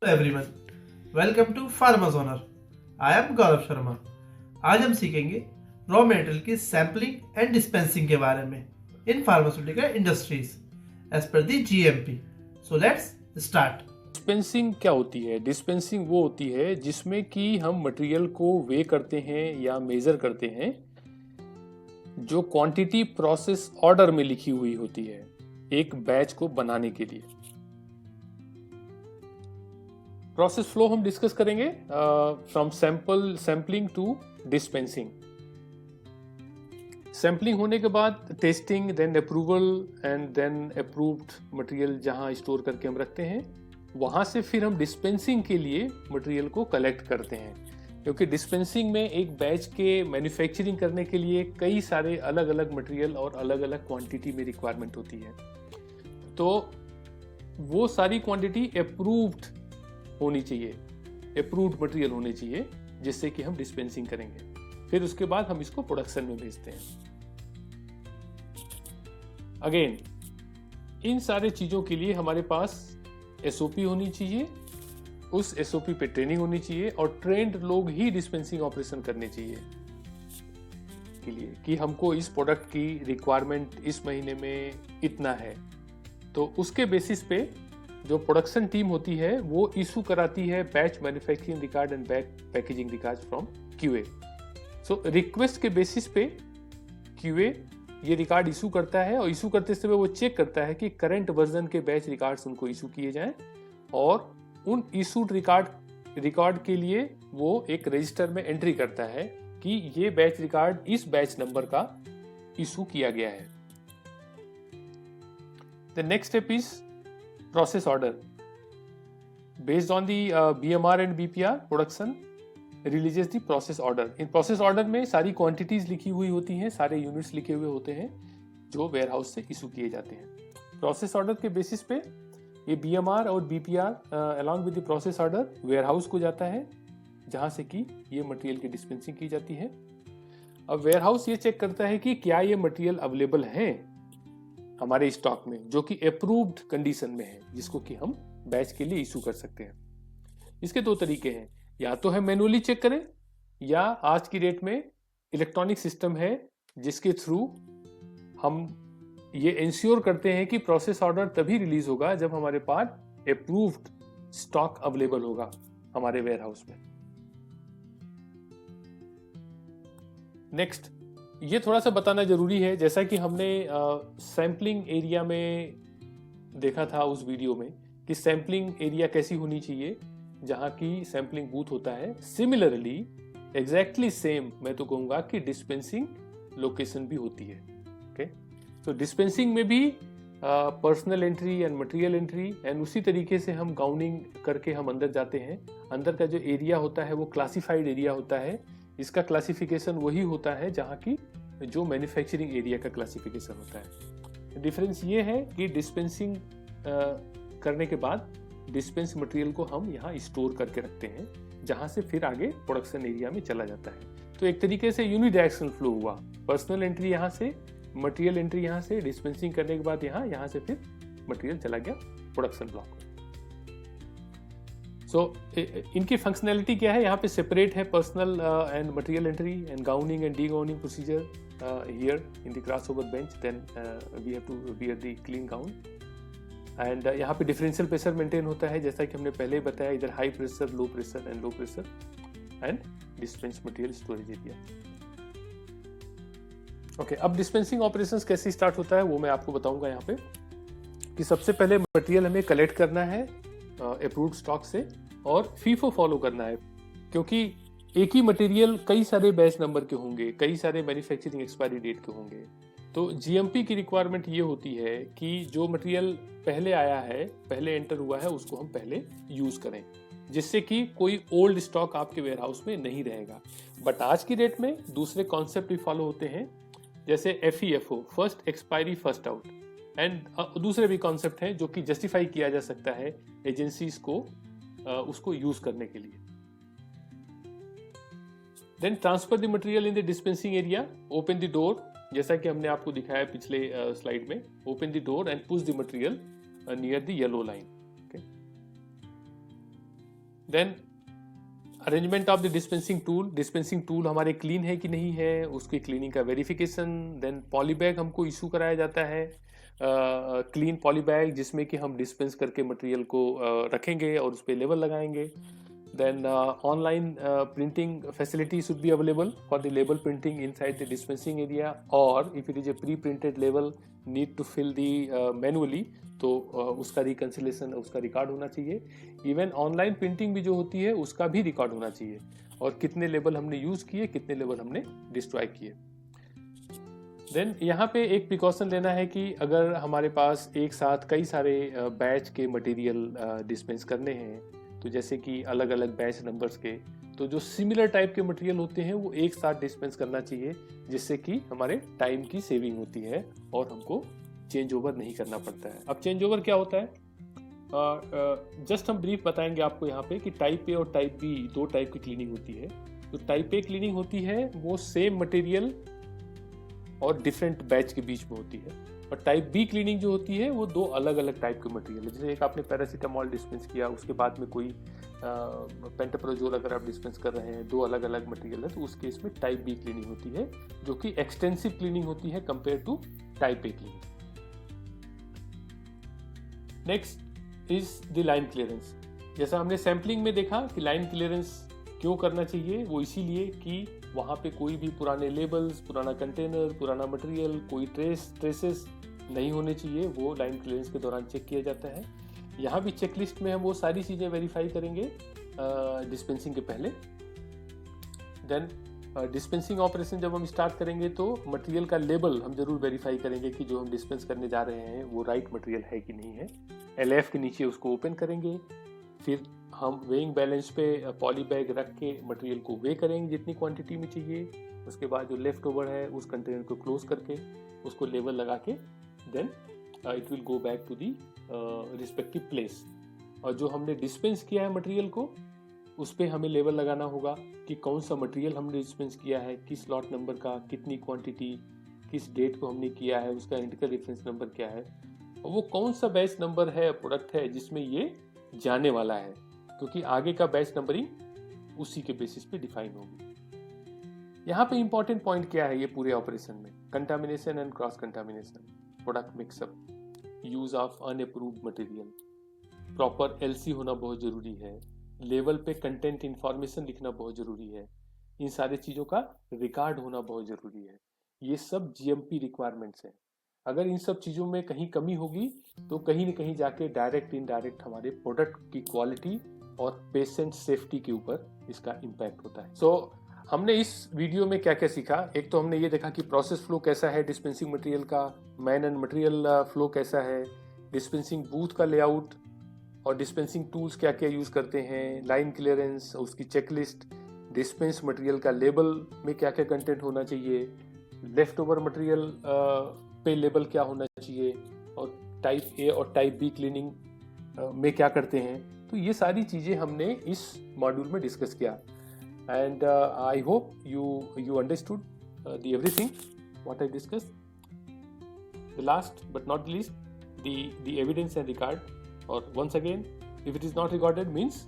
Everyone, welcome to farmers honour. I am Gaurav Sharma. आज हम सीखेंगे रॉ मटेरियल की सैम्पलिंग एंड डिस्पेंसिंग के बारे में in pharmaceutical industries as per the GMP. So let's start. Dispensing क्या होती है? डिस्पेंसिंग वो होती है जिसमें कि हम मटेरियल को वे करते हैं या मेजर करते हैं जो क्वांटिटी प्रोसेस ऑर्डर में लिखी हुई होती है एक बैच को बनाने के लिए। प्रोसेस फ्लो हम डिस्कस करेंगे from sampling to dispensing. Sampling होने के बाद testing, then approval and then approved material जहां स्टोर करके हम रखते हैं, वहां से फिर हम डिस्पेंसिंग के लिए मटेरियल को कलेक्ट करते हैं। क्योंकि डिस्पेंसिंग में एक बैच के मैन्युफैक्चरिंग करने के लिए कई सारे अलग अलग मटेरियल और अलग अलग क्वांटिटी में रिक्वायरमेंट होती है, तो वो सारी क्वांटिटी अप्रूव्ड होनी चाहिए, अप्रूव्ड मटेरियल होने चाहिए, जिससे कि हम डिस्पेंसिंग करेंगे। फिर उसके बाद हम इसको प्रोडक्शन में भेजते हैं। अगेन, इन सारे चीजों के लिए हमारे पास एसओपी होनी चाहिए, उस एसओपी पे ट्रेनिंग होनी चाहिए और ट्रेंड लोग ही डिस्पेंसिंग ऑपरेशन करने चाहिए के लिए कि हमको इस प्रोडक्ट की रिक्वायरमेंट इस महीने में इतना है। तो उसके बेसिस पे जो प्रोडक्शन टीम होती है वो इशू कराती है batch manufacturing record and batch packaging record from QA. So request के बेसिस पे क्यूए ये रिकॉर्ड इशू करता है और इशू करते समय वो चेक करता है कि करंट वर्जन के बैच रिकॉर्ड्स उनको इशू किए जाएं और उन इशूड रिकॉर्ड के लिए वो एक रजिस्टर में एंट्री करता है कि ये बैच रिकॉर्ड इस बैच नंबर का इशू किया गया है। The next step is process order. Based on the BMR and BPR, production releases the process order. In process order में सारी क्वांटिटीज लिखी हुई होती हैं, सारे यूनिट्स लिखे हुए होते हैं जो वेयर हाउस से इशू किए जाते हैं। प्रोसेस ऑर्डर के बेसिस पे ये बीएमआर और BPR along with the process order warehouse को जाता है, जहां से कि ये मटेरियल की डिस्पेंसिंग की जाती है। अब वेयर हाउस ये चेक करता है कि क्या ये मटेरियल अवेलेबल है हमारे स्टॉक में जो कि अप्रूव्ड कंडीशन में है, जिसको कि हम बैच के लिए इशू कर सकते हैं। इसके दो तरीके हैं, या तो हम मैनुअली चेक करें या आज की डेट में इलेक्ट्रॉनिक सिस्टम है जिसके थ्रू हम ये इंश्योर करते हैं कि प्रोसेस ऑर्डर तभी रिलीज होगा जब हमारे पास अप्रूव्ड स्टॉक अवेलेबल होगा हमारे वेयर हाउस में। नेक्स्ट, ये थोड़ा सा बताना जरूरी है, जैसा कि हमने सैम्पलिंग एरिया में देखा था उस वीडियो में कि सैम्पलिंग एरिया कैसी होनी चाहिए जहां की सैम्पलिंग बूथ होता है। सिमिलरली एग्जैक्टली सेम मैं तो कहूंगा कि डिस्पेंसिंग लोकेशन भी होती है। ओके, तो डिस्पेंसिंग में भी personal entry and material entry and उसी तरीके से हम गाउनिंग करके हम अंदर जाते हैं। अंदर का जो एरिया होता है वो क्लासिफाइड एरिया होता है, इसका क्लासिफिकेशन वही होता है जहाँ की जो मैन्युफैक्चरिंग एरिया का क्लासिफिकेशन होता है। डिफरेंस ये है कि डिस्पेंसिंग करने के बाद डिस्पेंस मटेरियल को हम यहाँ स्टोर करके रखते हैं, जहाँ से फिर आगे प्रोडक्शन एरिया में चला जाता है। तो एक तरीके से यूनिडायरेक्शनल फ्लो हुआ, पर्सनल एंट्री यहाँ से, मटेरियल एंट्री यहाँ से, डिस्पेंसिंग करने के बाद यहाँ से फिर मटेरियल चला गया प्रोडक्शन ब्लॉक में। सो इनकी फंक्शनैलिटी क्या है, यहाँ पे सेपरेट है personal and material entry and gowning and degowning procedure here in the crossover bench, then we have to wear the clean gown and यहाँ पे डिफरेंशियल प्रेशर मेंटेन होता है, जैसा कि हमने पहले बताया, इधर high pressure, low pressure and low pressure and dispense material storage area. Okay, अब डिस्पेंसिंग ऑपरेशंस कैसे स्टार्ट होता है वो मैं आपको बताऊंगा यहाँ पे कि सबसे पहले मटेरियल हमें कलेक्ट करना है अप्रूव्ड स्टॉक से और फीफो फॉलो करना है, क्योंकि एक ही मटेरियल कई सारे बैच नंबर के होंगे, कई सारे मैन्युफैक्चरिंग एक्सपायरी डेट के होंगे। तो जीएमपी की रिक्वायरमेंट ये होती है कि जो मटेरियल पहले आया है, पहले एंटर हुआ है, उसको हम पहले यूज करें, जिससे कि कोई ओल्ड स्टॉक आपके वेयर हाउस में नहीं रहेगा। बट आज की डेट में दूसरे कॉन्सेप्ट भी फॉलो होते हैं, जैसे FEFO, first expiry first out, and दूसरे भी कॉन्सेप्ट हैं जो कि जस्टिफाई किया जा सकता है एजेंसीज को उसको यूज करने के लिए। Then transfer the material in the dispensing area, open the door, जैसा कि हमने आपको दिखाया पिछले स्लाइड में, open the door and push the material near the yellow line. Then arrangement of the dispensing tool हमारे क्लीन है कि नहीं है, उसकी क्लीनिंग का वेरिफिकेशन। देन पॉलीबैग हमको इशू कराया जाता है, क्लीन पॉलीबैग जिसमें कि हम डिस्पेंस करके मटेरियल को रखेंगे और उस पर लेबल लगाएंगे। Then online printing facility should be available for the label printing inside the dispensing area, or if it is a pre-printed label need to fill the manually, तो उसका रिकन्सिलेशन, उसका रिकॉर्ड होना चाहिए। इवन ऑनलाइन प्रिंटिंग भी जो होती है उसका भी रिकॉर्ड होना चाहिए, और कितने लेबल हमने यूज किए, कितने लेबल हमने डिस्ट्रॉय किए। देन यहाँ पे एक प्रिकॉशन लेना है कि अगर हमारे पास एक साथ कई सारे बैच के मटेरियल डिस्पेंस करने हैं, तो जैसे कि अलग अलग बैच नंबर्स के, तो जो सिमिलर टाइप के मटेरियल होते हैं वो एक साथ डिस्पेंस करना चाहिए, जिससे कि हमारे टाइम की सेविंग होती है और हमको चेंज ओवर नहीं करना पड़ता है। अब चेंज ओवर क्या होता है, जस्ट हम ब्रीफ बताएंगे आपको यहाँ पे कि टाइप ए और टाइप बी दो टाइप की क्लीनिंग होती है। तो टाइप ए क्लीनिंग होती है वो सेम मटेरियल और डिफरेंट बैच के बीच में होती है, और टाइप बी क्लीनिंग जो होती है वो दो अलग अलग टाइप के मटेरियल है। जैसे एक आपने पैरासीटामॉल डिस्पेंस किया, उसके बाद में कोई पेंटाप्रोजोल अगर आप डिस्पेंस कर रहे हैं, दो अलग अलग मटेरियल है, तो उस केस में टाइप बी क्लीनिंग होती है, जो कि एक्सटेंसिव क्लीनिंग होती है compare to type A cleaning. Next is the line clearance. जैसा हमने सैम्पलिंग में देखा कि लाइन क्लियरेंस क्यों करना चाहिए, वो इसीलिए कि वहाँ पे कोई भी पुराने लेबल्स, पुराना कंटेनर, पुराना मटेरियल, कोई ट्रेसेस नहीं होने चाहिए, वो लाइन क्लियरेंस के दौरान चेक किया जाता है। यहाँ भी चेकलिस्ट में हम वो सारी चीज़ें वेरीफाई करेंगे डिस्पेंसिंग के पहले। देन डिस्पेंसिंग ऑपरेशन जब हम स्टार्ट करेंगे तो मटेरियल का लेबल हम जरूर वेरीफाई करेंगे कि जो हम डिस्पेंस करने जा रहे हैं वो राइट मटेरियल है कि नहीं है। LF के नीचे उसको ओपन करेंगे, फिर हम वेइंग बैलेंस पे पॉली बैग रख के मटेरियल को वे करेंगे जितनी क्वांटिटी में चाहिए। उसके बाद जो लेफ्ट ओवर है उस कंटेनर को क्लोज करके उसको लेबल लगा के then it will go back to the respective place. और जो हमने डिस्पेंस किया है मटेरियल को, उस पर हमें लेबल लगाना होगा कि कौन सा मटेरियल हमने डिस्पेंस किया है, किस लॉट नंबर का, कितनी क्वांटिटी, किस डेट को हमने किया है, उसका इंडिकल रेफरेंस नंबर क्या है, और वो कौन सा बैच नंबर है, प्रोडक्ट है जिसमें ये जाने वाला है, क्योंकि आगे का बैच नंबरिंग उसी के बेसिस पे डिफाइन होगी। यहाँ पे इंपॉर्टेंट पॉइंट क्या है ये पूरे ऑपरेशन में, contamination and cross contamination, product mixup, use of unapproved material, proper LC होना बहुत जरूरी है, लेवल पे कंटेंट इंफॉर्मेशन लिखना बहुत जरूरी है, इन सारी चीज़ों का रिकॉर्ड होना बहुत जरूरी है। ये सब GMP रिक्वायरमेंट्स हैं। अगर इन सब चीज़ों में कहीं कमी होगी तो कहीं न कहीं जाके डायरेक्ट इनडायरेक्ट हमारे प्रोडक्ट की क्वालिटी और पेशेंट सेफ्टी के ऊपर इसका इम्पैक्ट होता है। सो हमने इस वीडियो में क्या क्या सीखा, एक तो हमने ये देखा कि प्रोसेस फ्लो कैसा है डिस्पेंसिंग मटेरियल का, मैन एंड मटेरियल फ्लो कैसा है, डिस्पेंसिंग बूथ का लेआउट और डिस्पेंसिंग टूल्स क्या क्या यूज़ करते हैं, लाइन क्लियरेंस, उसकी चेकलिस्ट, डिस्पेंस मटेरियल का लेबल में क्या क्या कंटेंट होना चाहिए, लेफ्ट ओवर मटेरियल पे लेबल क्या होना चाहिए, और टाइप A और टाइप B क्लीनिंग में क्या करते हैं। तो ये सारी चीज़ें हमने इस मॉड्यूल में डिस्कस किया, and I hope you understood the everything what I discussed. The last but not least, the evidence and record, or once again, if it is not recorded means